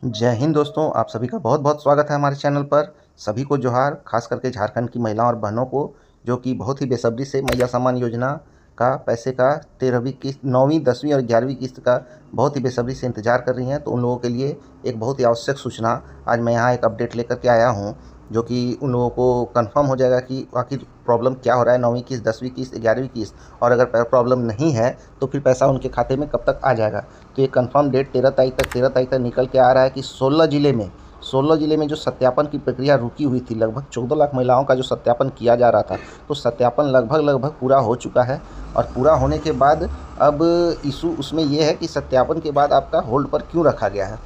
जय हिंद दोस्तों, आप सभी का बहुत बहुत स्वागत है हमारे चैनल पर। सभी को जोहार, खास करके झारखंड की महिलाओं और बहनों को जो कि बहुत ही बेसब्री से मैया सम्मान योजना का पैसे का 13वीं किस्त, 9वीं, 10वीं और 11वीं किस्त का बहुत ही बेसब्री से इंतज़ार कर रही हैं। तो उन लोगों के लिए एक बहुत ही आवश्यक सूचना आज मैं यहाँ एक अपडेट लेकर के आया हूँ, जो कि उन लोगों को कंफर्म हो जाएगा कि आखिर प्रॉब्लम क्या हो रहा है। 9वीं किस्त, 10वीं किस्त, 11वीं किस्त, और अगर प्रॉब्लम नहीं है तो फिर पैसा उनके खाते में कब तक आ जाएगा। तो ये कंफर्म डेट 13 तारीख तक निकल के आ रहा है कि 16 ज़िले में जो सत्यापन की प्रक्रिया रुकी हुई थी, लगभग 14 लाख महिलाओं का जो सत्यापन किया जा रहा था, तो सत्यापन लगभग पूरा हो चुका है। और पूरा होने के बाद अब इशू उसमें ये है कि सत्यापन के बाद आपका होल्ड पर क्यों रखा गया है।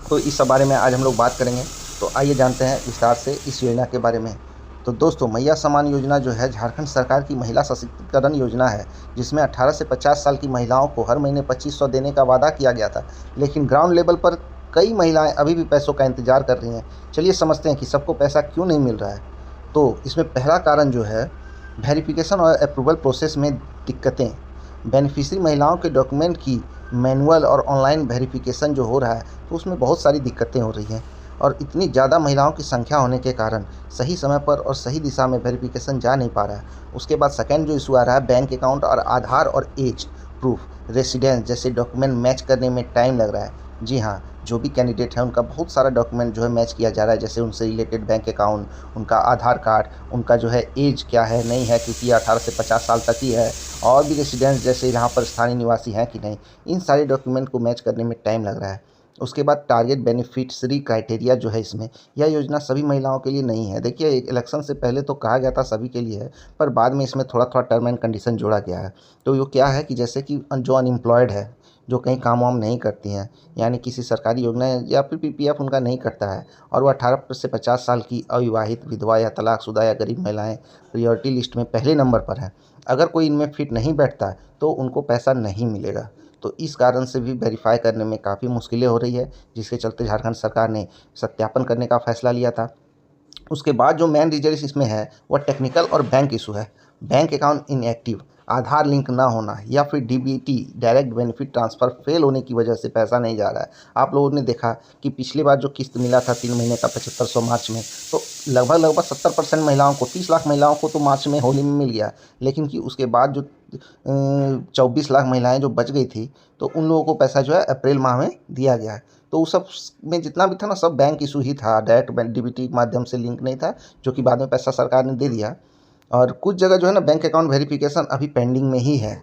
तो इस सब बारे में आज हम लोग बात करेंगे। तो आइए जानते हैं विस्तार से इस योजना के बारे में। तो दोस्तों, मैया सम्मान योजना जो है झारखंड सरकार की महिला सशक्तिकरण योजना है, जिसमें 18 से 50 साल की महिलाओं को हर महीने 2500 देने का वादा किया गया था। लेकिन ग्राउंड लेवल पर कई महिलाएं अभी भी पैसों का इंतजार कर रही हैं। चलिए समझते हैं कि सबको पैसा क्यों नहीं मिल रहा है। तो इसमें पहला कारण जो है, वेरिफिकेशन और अप्रूवल प्रोसेस में दिक्कतें। बेनिफिशियरी महिलाओं के डॉक्यूमेंट की मैनुअल और ऑनलाइन वेरिफिकेशन जो हो रहा है, तो उसमें बहुत सारी दिक्कतें हो रही हैं। और इतनी ज़्यादा महिलाओं की संख्या होने के कारण सही समय पर और सही दिशा में वेरिफिकेशन जा नहीं पा रहा है। उसके बाद सेकेंड जो इशू आ रहा है, बैंक अकाउंट और आधार और एज प्रूफ, रेसिडेंस जैसे डॉक्यूमेंट मैच करने में टाइम लग रहा है। जी हाँ, जो भी कैंडिडेट है उनका बहुत सारा डॉक्यूमेंट जो है मैच किया जा रहा है, जैसे उनसे रिलेटेड बैंक अकाउंट, उनका आधार कार्ड, उनका जो है एज क्या है, नहीं है, क्योंकि 18 से 50 साल तक ही है, और भी रेसिडेंस जैसे यहाँ पर स्थानीय निवासी हैं कि नहीं, इन सारे डॉक्यूमेंट को मैच करने में टाइम लग रहा है। उसके बाद टारगेट बेनिफिशियरी क्राइटेरिया जो है इसमें, यह योजना सभी महिलाओं के लिए नहीं है। देखिए, इलेक्शन से पहले तो कहा गया था सभी के लिए है, पर बाद में इसमें थोड़ा थोड़ा टर्म एंड कंडीशन जोड़ा गया है। तो ये क्या है कि जैसे कि जो अनएम्प्लॉयड है, जो कहीं काम वाम नहीं करती हैं, यानी किसी सरकारी योजना या फिर पीपीएफ उनका नहीं करता है, और वो 18 से 50 साल की अविवाहित, विधवा या तलाकशुदा या गरीब महिलाएं प्रायोरिटी लिस्ट में पहले नंबर पर हैं, अगर कोई इनमें फिट नहीं बैठता है तो उनको पैसा नहीं मिलेगा। तो इस कारण से भी वेरीफाई करने में काफ़ी मुश्किलें हो रही है, जिसके चलते झारखंड सरकार ने सत्यापन करने का फैसला लिया था। उसके बाद जो मेन रीजन इसमें है वह टेक्निकल और बैंक इशू है। बैंक अकाउंट इनएक्टिव, आधार लिंक ना होना, या फिर DBT, direct benefit transfer fail होने की वजह से पैसा नहीं जा रहा है। आप लोगों ने देखा कि पिछली बार जो किस्त मिला था 3 महीने का 7500 मार्च में, तो लगभग 70% महिलाओं को, 30 लाख महिलाओं को तो मार्च में होली में मिल गया। लेकिन कि उसके बाद जो 24 लाख महिलाएं जो बच गई थी, तो उन लोगों को पैसा जो है अप्रैल माह में दिया गया है। तो उस सब में जितना भी था ना, सब बैंक इशू ही था, डायरेक्ट डीबीटी के माध्यम से लिंक नहीं था, जो कि बाद में पैसा सरकार ने दे दिया। और कुछ जगह जो है ना, बैंक अकाउंट वेरिफिकेशन अभी पेंडिंग में ही है,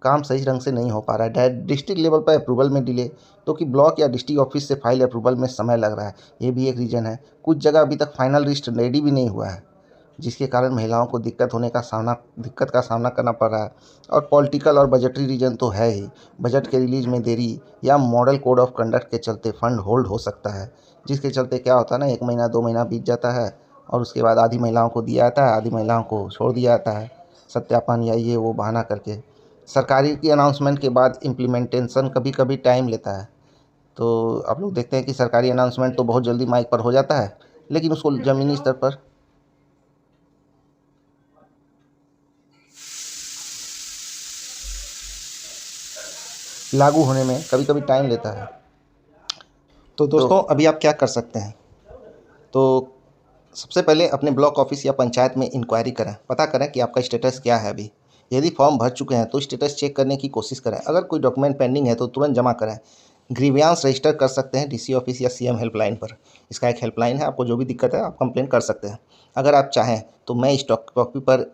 काम सही ढंग से नहीं हो पा रहा है। डिस्ट्रिक्ट लेवल पर अप्रूवल में डिले, तो कि ब्लॉक या डिस्ट्रिक्ट ऑफिस से फाइल अप्रूवल में समय लग रहा है, ये भी एक रीज़न है। कुछ जगह अभी तक फाइनल लिस्ट रेडी भी नहीं हुआ है, जिसके कारण महिलाओं को दिक्कत का सामना करना पड़ रहा है। और पॉलिटिकल और बजटरी रीजन तो है ही, बजट के रिलीज में देरी या मॉडल कोड ऑफ कंडक्ट के चलते फंड होल्ड हो सकता है, जिसके चलते क्या होता है ना, 1 महीना 2 महीना बीत जाता है और उसके बाद आधी महिलाओं को दिया जाता है, आधी महिलाओं को छोड़ दिया जाता है, सत्यापन या ये वो बहाना करके। सरकारी की अनाउंसमेंट के बाद इम्प्लीमेंटेशन कभी कभी टाइम लेता है। तो आप लोग देखते हैं कि सरकारी अनाउंसमेंट तो बहुत जल्दी माइक पर हो जाता है, लेकिन उसको ज़मीनी स्तर पर लागू होने में कभी कभी टाइम लेता है। तो दोस्तों, अभी आप क्या कर सकते हैं, तो सबसे पहले अपने ब्लॉक ऑफिस या पंचायत में इंक्वायरी करें, पता करें कि आपका स्टेटस क्या है अभी। यदि फॉर्म भर चुके हैं तो स्टेटस चेक करने की कोशिश करें, अगर कोई डॉक्यूमेंट पेंडिंग है तो तुरंत जमा करें। ग्रीवियांस रजिस्टर कर सकते हैं डीसी ऑफिस या सीएम हेल्पलाइन पर। इसका एक हेल्पलाइन है, आपको जो भी दिक्कत है आप कंप्लेन कर सकते हैं। अगर आप चाहें तो मैं इस टॉपिक पर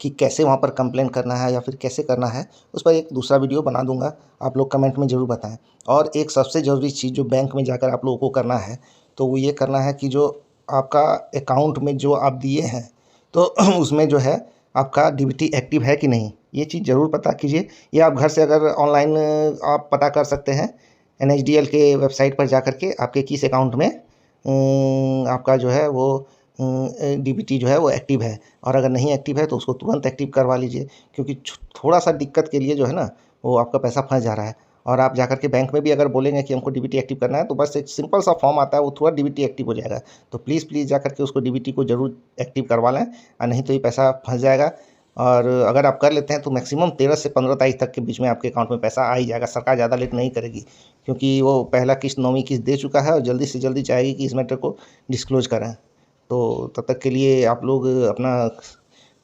कि कैसे वहाँ पर कंप्लेन करना है या फिर कैसे करना है, उस पर एक दूसरा वीडियो बना दूंगा, आप लोग कमेंट में ज़रूर बताएं। और एक सबसे ज़रूरी चीज़ जो बैंक में जाकर आप लोगों को करना है, तो वो ये करना है कि जो आपका अकाउंट में जो आप दिए हैं, तो उसमें जो है आपका डीबीटी एक्टिव है कि नहीं, ये चीज़ ज़रूर पता कीजिए। ये आप घर से अगर ऑनलाइन आप पता कर सकते हैं, एनएचडीएल के वेबसाइट पर जा कर के आपके किस अकाउंट में आपका जो है वो डीबीटी जो है वो एक्टिव है, और अगर नहीं एक्टिव है तो उसको तुरंत एक्टिव करवा लीजिए, क्योंकि थोड़ा सा दिक्कत के लिए जो है ना, वो आपका पैसा फंस जा रहा है। और आप जाकर के बैंक में भी अगर बोलेंगे कि हमको डीबीटी एक्टिव करना है, तो बस एक सिंपल सा फॉर्म आता है, वो तुरंत डीबीटी एक्टिव हो जाएगा। तो प्लीज़ जाकर के उसको डीबीटी को ज़रूर एक्टिव करवा लें, और नहीं तो ये पैसा फंस जाएगा। और अगर आप कर लेते हैं तो मैक्सिमम 13 से 15 तारीख तक के बीच में आपके अकाउंट में पैसा आ ही जाएगा। सरकार ज़्यादा लेट नहीं करेगी, क्योंकि वो पहला किस्त 9वीं किस्त दे चुका है और जल्दी से जल्दी चाहेगी कि इस मैटर को डिस्क्लोज़ करें। तो तब तक के लिए आप लोग अपना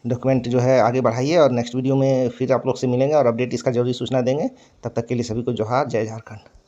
डॉक्यूमेंट जो है आगे बढ़ाइए, और नेक्स्ट वीडियो में फिर आप लोग से मिलेंगे और अपडेट इसका ज़रूरी सूचना देंगे। तब तक के लिए सभी को जोहार, जय झारखंड।